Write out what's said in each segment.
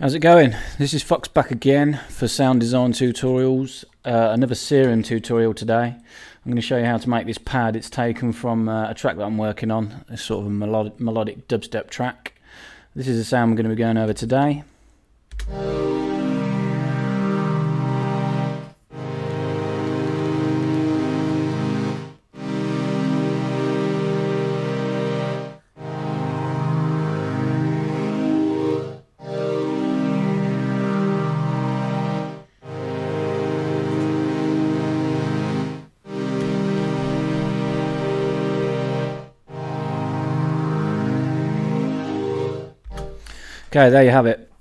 How's it going? This is Fox back again for sound design tutorials. Another Serum tutorial today. I'm going to show you how to make this pad. It's taken from a track that I'm working on. It's sort of a melodic dubstep track. This is the sound we're going to be going over today. Okay, there you have it.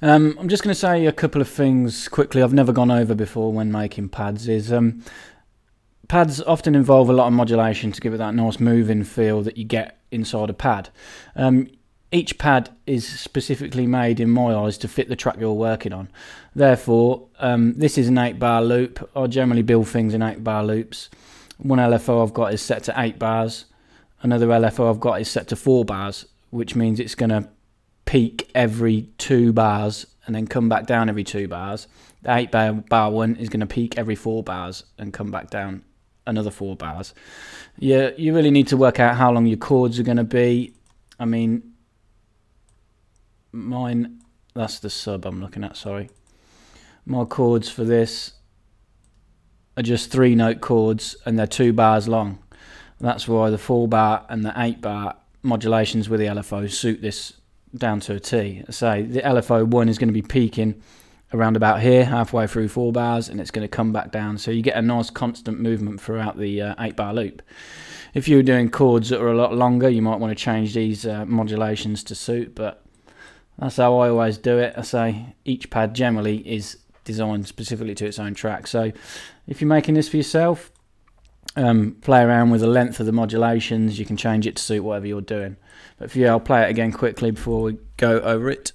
I'm just going to say a couple of things quickly I've never gone over before when making pads. Pads often involve a lot of modulation to give it that nice moving feel that you get inside a pad. Each pad is specifically made, in my eyes, to fit the track you're working on. Therefore, this is an 8-bar loop. I generally build things in 8-bar loops. One LFO I've got is set to 8 bars. Another LFO I've got is set to 4 bars, which means it's going to peak every 2 bars and then come back down every 2 bars. The 8-bar one is going to peak every 4 bars and come back down another 4 bars. You really need to work out how long your chords are going to be. I mean, mine, that's the sub I'm looking at, sorry. My chords for this are just 3-note chords and they're 2 bars long. That's why the 4-bar and the 8-bar modulations with the LFO suit this down to a T. So the LFO 1 is going to be peaking around about here, halfway through 4 bars, and it's going to come back down. So you get a nice constant movement throughout the 8-bar loop. If you're doing chords that are a lot longer, you might want to change these modulations to suit, but that's how I always do it. I say each pad generally is designed specifically to its own track. So if you're making this for yourself, play around with the length of the modulations. You can change it to suit whatever you're doing. But for you, I'll play it again quickly before we go over it.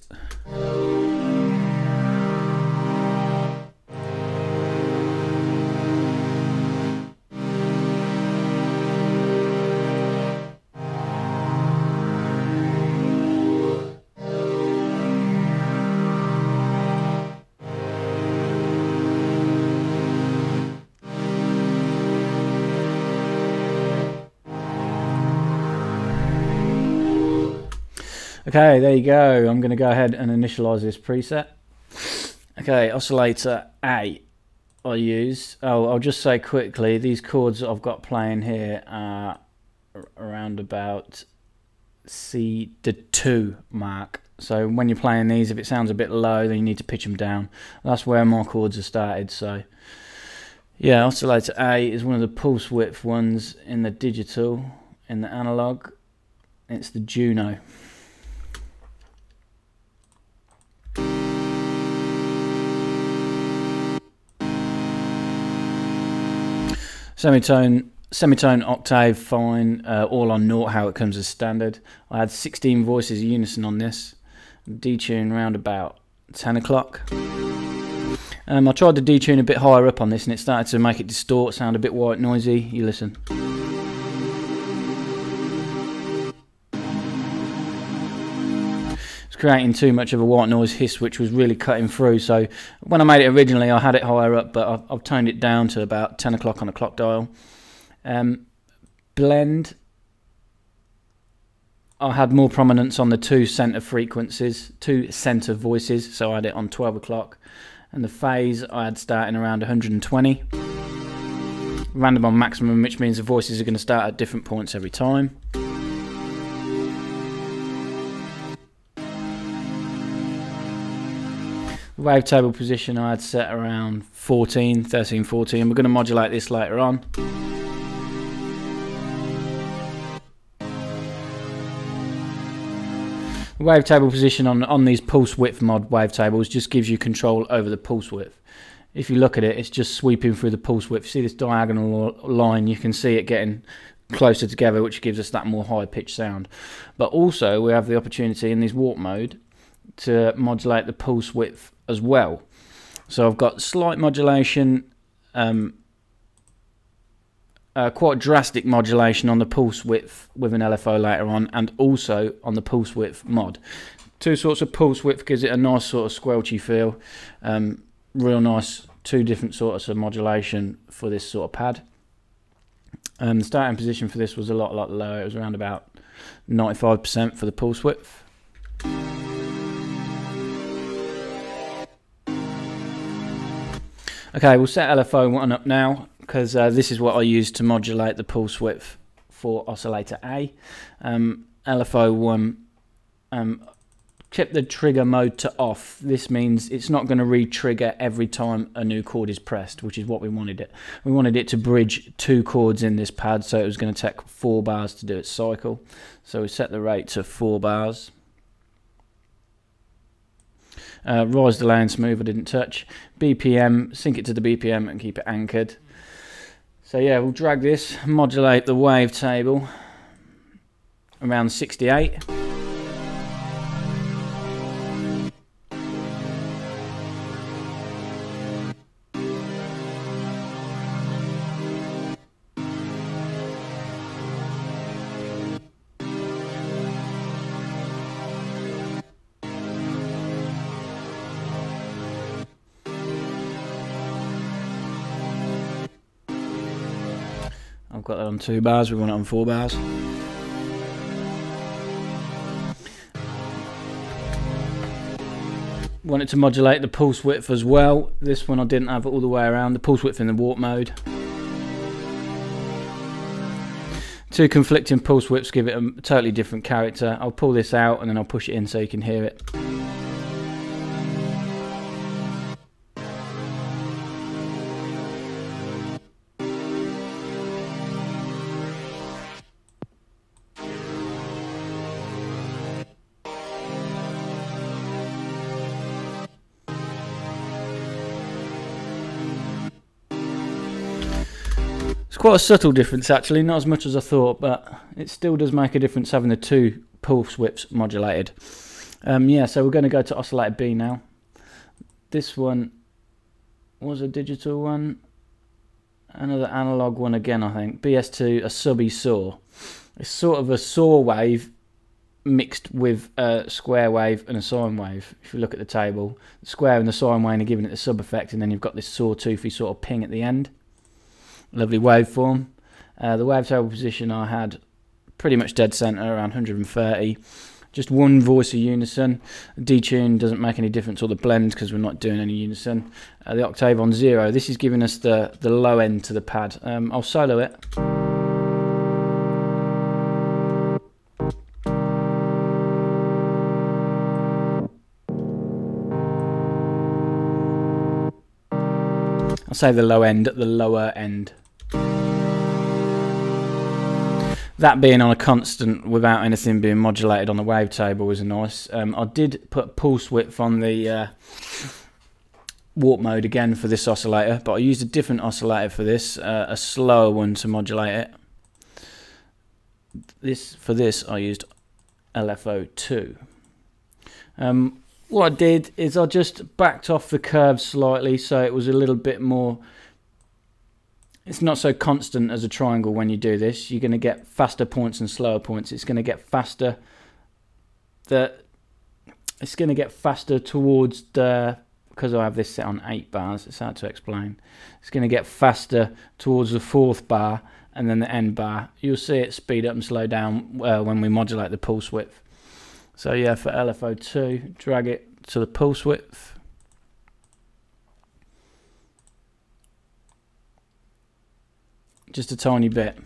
Okay, there you go. I'm going to go ahead and initialize this preset. Okay, Oscillator A I use. Oh, I'll just say quickly, these chords that I've got playing here are around about C the 2 mark. So when you're playing these, if it sounds a bit low, then you need to pitch them down. That's where my chords are started. So yeah, Oscillator A is one of the pulse width ones in the digital. In the analog, it's the Juno. Semitone octave fine, all on naught, how it comes as standard. I had 16 voices unison on this. Detune around about 10 o'clock. I tried to detune a bit higher up on this and it started to make it distort, sound a bit white noisy. You listen. Creating too much of a white noise hiss, which was really cutting through. So when I made it originally, I had it higher up, but I've toned it down to about 10 o'clock on the clock dial. Blend, I had more prominence on the 2 center frequencies, 2 center voices, so I had it on 12 o'clock. And the phase I had starting around 120. Random on maximum, which means the voices are going to start at different points every time. Wavetable position I had set around 13, 14. We're going to modulate this later on. The wavetable position on these pulse width mod wavetables just gives you control over the pulse width. If you look at it, it's just sweeping through the pulse width. See this diagonal line? You can see it getting closer together, which gives us that more high pitched sound. But also we have the opportunity in this warp mode to modulate the pulse width as well. So I've got slight modulation, quite drastic modulation on the pulse width with an LFO later on, and also on the pulse width mod. Two sorts of pulse width gives it a nice sort of squelchy feel. Real nice, two different sorts of modulation for this sort of pad. The starting position for this was a lot lower. It was around about 95% for the pulse width. Okay, we'll set LFO1 up now, because this is what I use to modulate the pulse width for oscillator A. LFO1, kept the trigger mode to off. This means it's not going to re-trigger every time a new chord is pressed, which is what we wanted it. We wanted it to bridge 2 chords in this pad, so it was going to take 4 bars to do its cycle. So we set the rate to 4 bars. Rise, delay and smooth I didn't touch. BPM, sync it to the BPM and keep it anchored. So yeah, we'll drag this, modulate the wavetable around 68. I've got that on 2 bars, we want it on 4 bars. Want it to modulate the pulse width as well. This one I didn't have it all the way around, the pulse width in the warp mode. 2 conflicting pulse widths give it a totally different character. I'll pull this out and then I'll push it in so you can hear it. It's quite a subtle difference actually, not as much as I thought, but it still does make a difference having the 2 pulse widths modulated. Yeah, so we're going to go to oscillator B now. This one was a digital one, another analog one again I think. BS2, a subby saw. It's sort of a saw wave mixed with a square wave and a sine wave. If you look at the table, the square and the sine wave are giving it the sub effect, and then you've got this sawtoothy sort of ping at the end. Lovely waveform. The wavetable position I had pretty much dead center, around 130. Just one voice of unison. Detune doesn't make any difference, or the blend, because we're not doing any unison. The octave on 0. This is giving us the low end to the pad. I'll solo it. I'll say the low end at the lower end. That being on a constant without anything being modulated on the wavetable was nice. I did put pulse width on the warp mode again for this oscillator, but I used a different oscillator for this, a slower one to modulate it. For this I used LFO2. What I did is I just backed off the curve slightly so it was a little bit more, it's not so constant as a triangle when you do this. You're going to get faster points and slower points. It's going to get faster. It's going to get faster towards the, because I have this set on 8 bars, it's hard to explain. It's going to get faster towards the 4th bar and then the end bar. You'll see it speed up and slow down when we modulate the pulse width. So yeah, for LFO2, drag it to the pulse width. Just a tiny bit.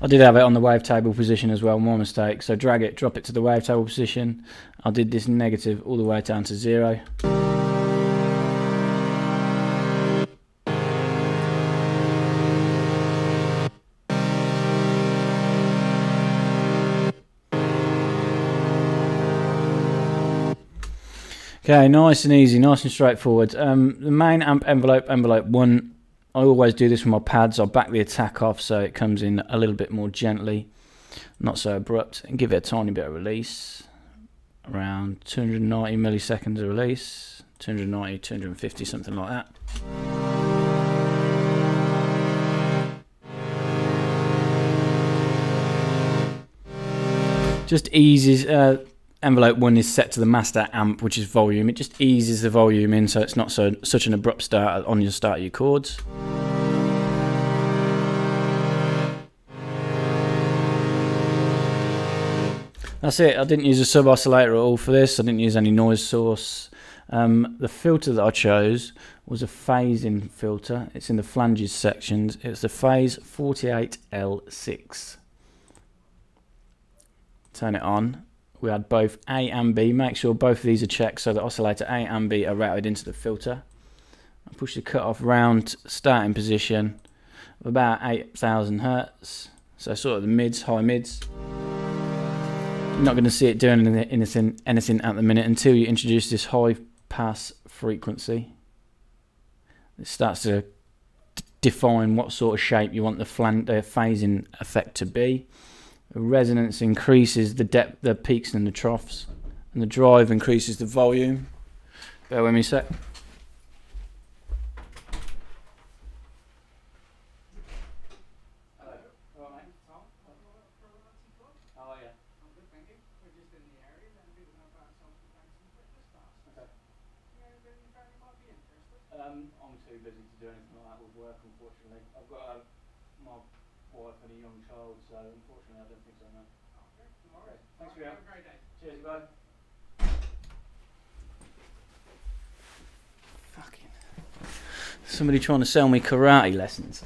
I did have it on the wavetable position as well, more mistake. So drag it, drop it to the wavetable position. I did this negative all the way down to 0. Okay, nice and easy, nice and straightforward. The main amp envelope, envelope 1, I always do this with my pads. I'll back the attack off so it comes in a little bit more gently, not so abrupt, and give it a tiny bit of release. Around 290 milliseconds of release, 290, 250, something like that. Just eases. Envelope 1 is set to the master amp, which is volume. It just eases the volume in, so it's not such an abrupt start on your start of your chords. That's it. I didn't use a sub oscillator at all for this. I didn't use any noise source. The filter that I chose was a phasing filter. It's in the flanges sections. It's the phase 48L6. Turn it on. We had both A and B. Make sure both of these are checked so that oscillator A and B are routed into the filter. I push the cutoff round starting position of about 8,000 Hertz. So sort of the mids, high mids. You're not going to see it doing anything at the minute until you introduce this high pass frequency. It starts to define what sort of shape you want the phasing effect to be. The resonance increases the depth, the peaks and the troughs, and the drive increases the volume. Bear with me a sec. Hello. All right, mate. Tom. Oh yeah. I'm good, thank you. We're just in the area, then people know about something like some Christmas stars. Okay. Yeah, you might be interested. I'm too busy to do anything like that with work, unfortunately. I've got my wife and a young child, so unfortunately I don't think so, no. Okay, no worries. Thanks for your help. Have a great day. Cheers, bye. Fucking. Somebody trying to sell me karate lessons.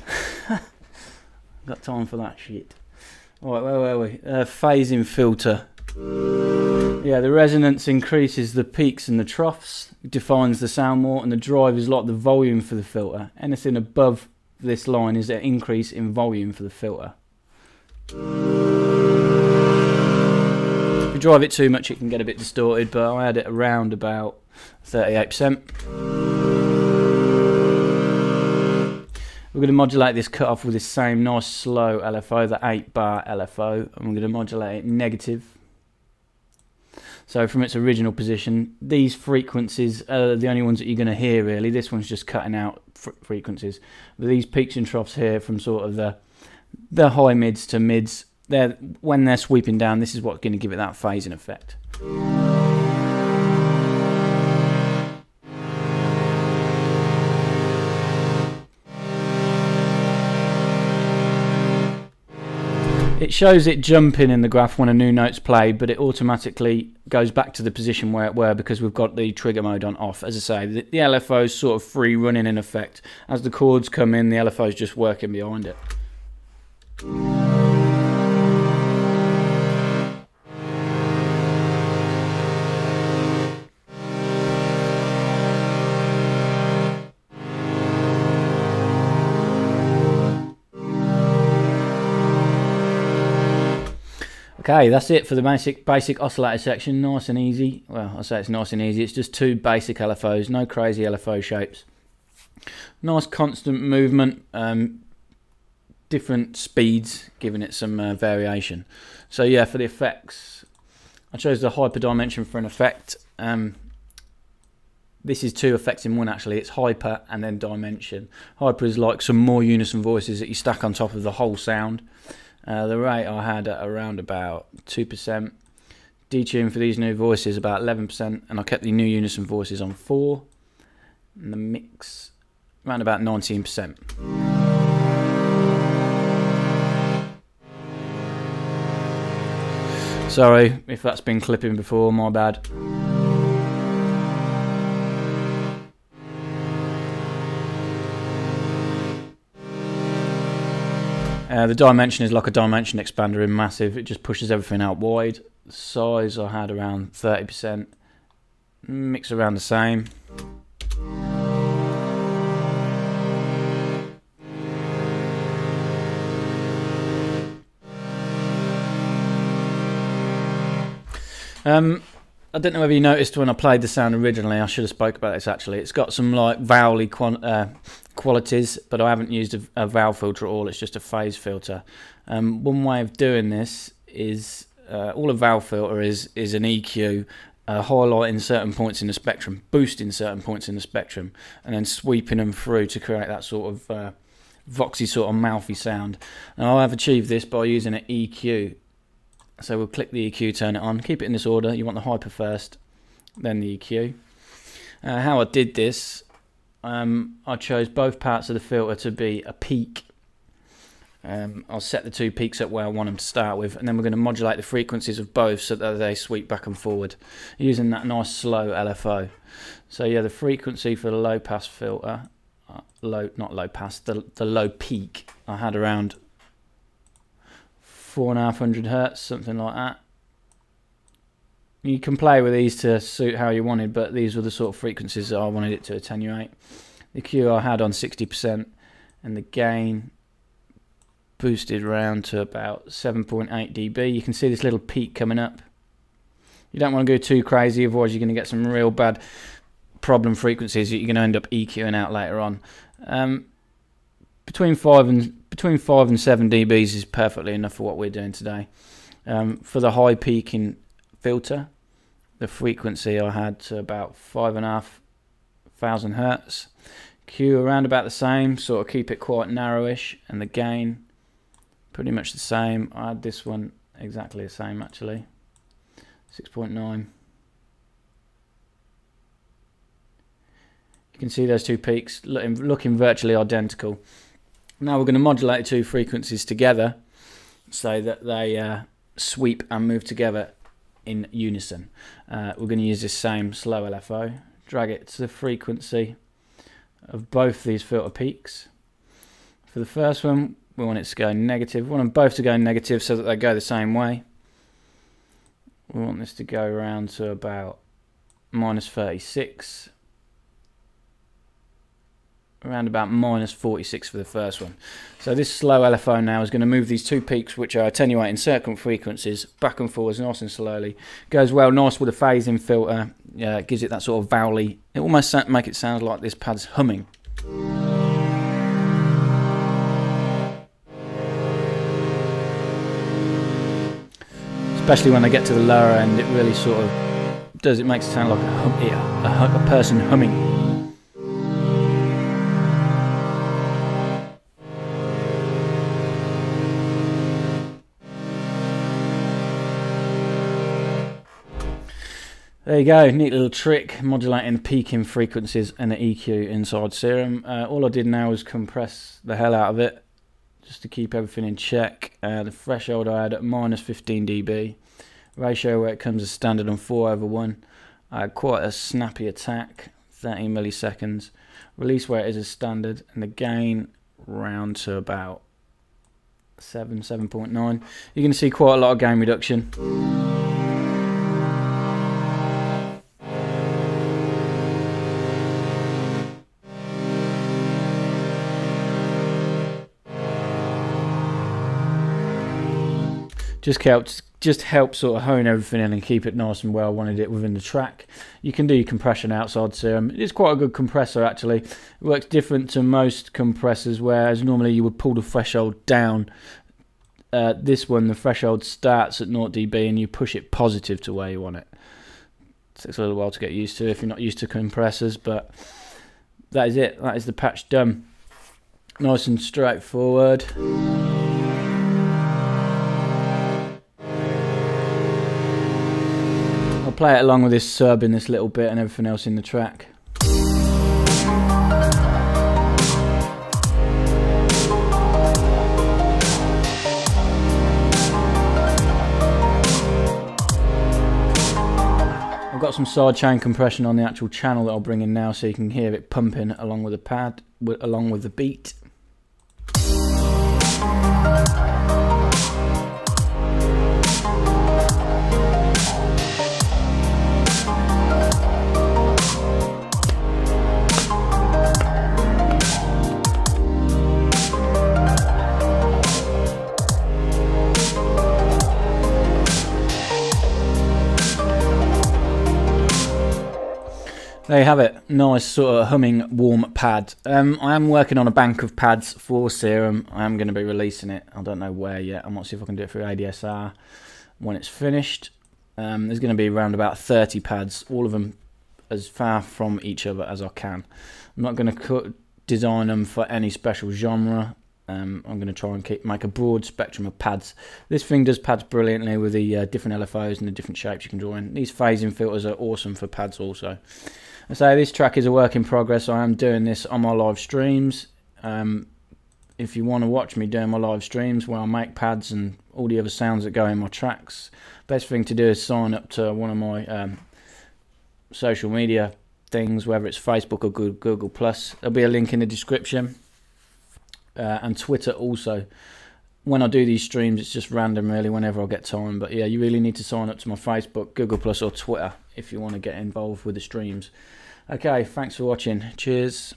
Got time for that shit. Alright, where were we? Phasing filter. Yeah, the resonance increases the peaks and the troughs. It defines the sound more, and the drive is like the volume for the filter. Anything above this line is an increase in volume for the filter. If you drive it too much, it can get a bit distorted, but I had it around about 38%. We're going to modulate this cutoff with this same nice slow LFO, the 8-bar LFO, and we're going to modulate it negative. So from its original position, these frequencies are the only ones that you're going to hear really. This one's just cutting out frequencies. But these peaks and troughs here from sort of the high mids to mids, when they're sweeping down, this is what's going to give it that phasing effect. It shows it jumping in the graph when a new note's played, but it automatically goes back to the position where it were because we've got the trigger mode on off. As I say, the LFO is sort of free running in effect. As the chords come in, the LFO is just working behind it. Okay, that's it for the basic oscillator section. Nice and easy. Well, I say it's nice and easy. It's just two basic LFOs, no crazy LFO shapes. Nice constant movement, different speeds, giving it some variation. So yeah, for the effects, I chose the hyper dimension for an effect. This is two effects in one actually. It's hyper and then dimension. Hyper is like some more unison voices that you stack on top of the whole sound. The rate I had at around about 2%. Detune for these new voices about 11%, and I kept the new unison voices on 4%. And the mix around about 19%. Sorry if that's been clipping before, my bad. The dimension is like a dimension expander in massive. It just pushes everything out wide. The size I had around 30%. Mix around the same. I don't know whether you noticed when I played the sound originally, I should have spoke about this actually. It's got some like vowel-y qualities, but I haven't used a vowel filter at all. It's just a phase filter. One way of doing this is all a vowel filter is an EQ highlighting certain points in the spectrum, boosting certain points in the spectrum, and then sweeping them through to create that sort of voxy sort of mouthy sound. Now I have achieved this by using an EQ So we'll click the EQ, turn it on, keep it in this order. You want the hyper first, then the EQ. How I did this, I chose both parts of the filter to be a peak. I'll set the two peaks up where I want them to start with, and then we're going to modulate the frequencies of both so that they sweep back and forward using that nice slow LFO. So yeah, the frequency for the low pass filter, not low pass, the low peak, I had around 4,500 Hertz, something like that. You can play with these to suit how you wanted, but these were the sort of frequencies that I wanted it to attenuate. The Q I had on 60%, and the gain boosted around to about 7.8 dB. You can see this little peak coming up. You don't want to go too crazy, otherwise you're going to get some real bad problem frequencies that you're going to end up EQing out later on. Between 5 and 7 dBs is perfectly enough for what we're doing today. For the high peaking filter, the frequency I had to about 5,500 Hertz. Q around about the same, sort of keep it quite narrowish, and the gain pretty much the same. I had this one exactly the same actually, 6.9. You can see those two peaks looking virtually identical. Now we're going to modulate the two frequencies together so that they sweep and move together in unison. We're going to use this same slow LFO, drag it to the frequency of both these filter peaks. For the first one, we want it to go negative. We want them both to go negative so that they go the same way. We want this to go around to about -36. Around about -46 for the first one. So this slow LFO now is going to move these two peaks, which are attenuating circumference frequencies, back and forwards nice and slowly. Goes well nice with a phasing filter. Yeah, it gives it that sort of vowely. It almost make it sound like this pad's humming. Especially when they get to the lower end, it really sort of does. It makes it sound like a person humming. There you go, neat little trick, modulating the peaking frequencies and the EQ inside Serum. All I did now was compress the hell out of it, just to keep everything in check. The threshold I had at -15 dB. Ratio where it comes as standard on 4/1. I had quite a snappy attack, 30 milliseconds. Release where it is as standard, and the gain round to about 7.9. You can see quite a lot of gain reduction. Just helps sort of hone everything in and keep it nice and well. I wanted it within the track. You can do your compression outside Serum. It is quite a good compressor actually. It works different to most compressors, whereas normally you would pull the threshold down. This one, the threshold starts at 0 dB and you push it positive to where you want it. It takes a little while to get used to if you're not used to compressors, but that is it. That is the patch done. Nice and straightforward. Play it along with this sub in this little bit and everything else in the track. I've got some sidechain compression on the actual channel that I'll bring in now so you can hear it pumping along with the pad, along with the beat. There you have it, nice sort of humming warm pad. I am working on a bank of pads for Serum. I am going to be releasing it. I don't know where yet. I might see if I can do it through ADSR when it's finished. There's going to be around about 30 pads, all of them as far from each other as I can. I'm not going to design them for any special genre. I'm going to try and make a broad spectrum of pads. This thing does pads brilliantly with the different LFOs and the different shapes you can draw in. These phasing filters are awesome for pads also. I say this track is a work in progress. I am doing this on my live streams. If you want to watch me doing my live streams where I make pads and all the other sounds that go in my tracks, best thing to do is sign up to one of my social media things, whether it's Facebook or Google+. There'll be a link in the description. And Twitter also. When I do these streams, it's just random really, whenever I get time. But yeah, you really need to sign up to my Facebook, Google+, or Twitter if you want to get involved with the streams. Okay, thanks for watching. Cheers.